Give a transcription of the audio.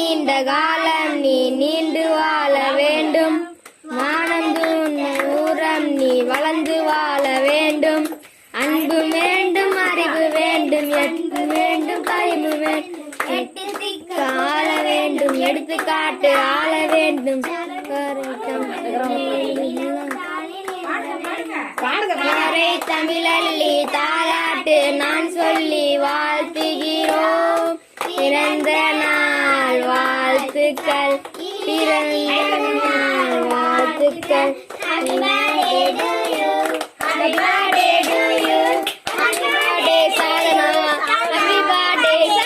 நீண்ட காலம் நீ நீண்டு வாழ வேண்டும். மானந்தூன் ஊரம் நீ வளர்ந்து வாழ வேண்டும். அன்பு வேண்டும், அறிவு வேண்டும், எட்டு வேண்டும், அறிவு வேண்டும், ஆள வேண்டும், எடுத்துக்காட்டு ஆள வேண்டும். தமிழல்லி தாலாட்டு நான் சொல்லி வாழ்த்துகிறோம். பிறந்த நாள் வாழ்த்துக்கள், பிறந்த நாள் வாழ்த்துக்கள்.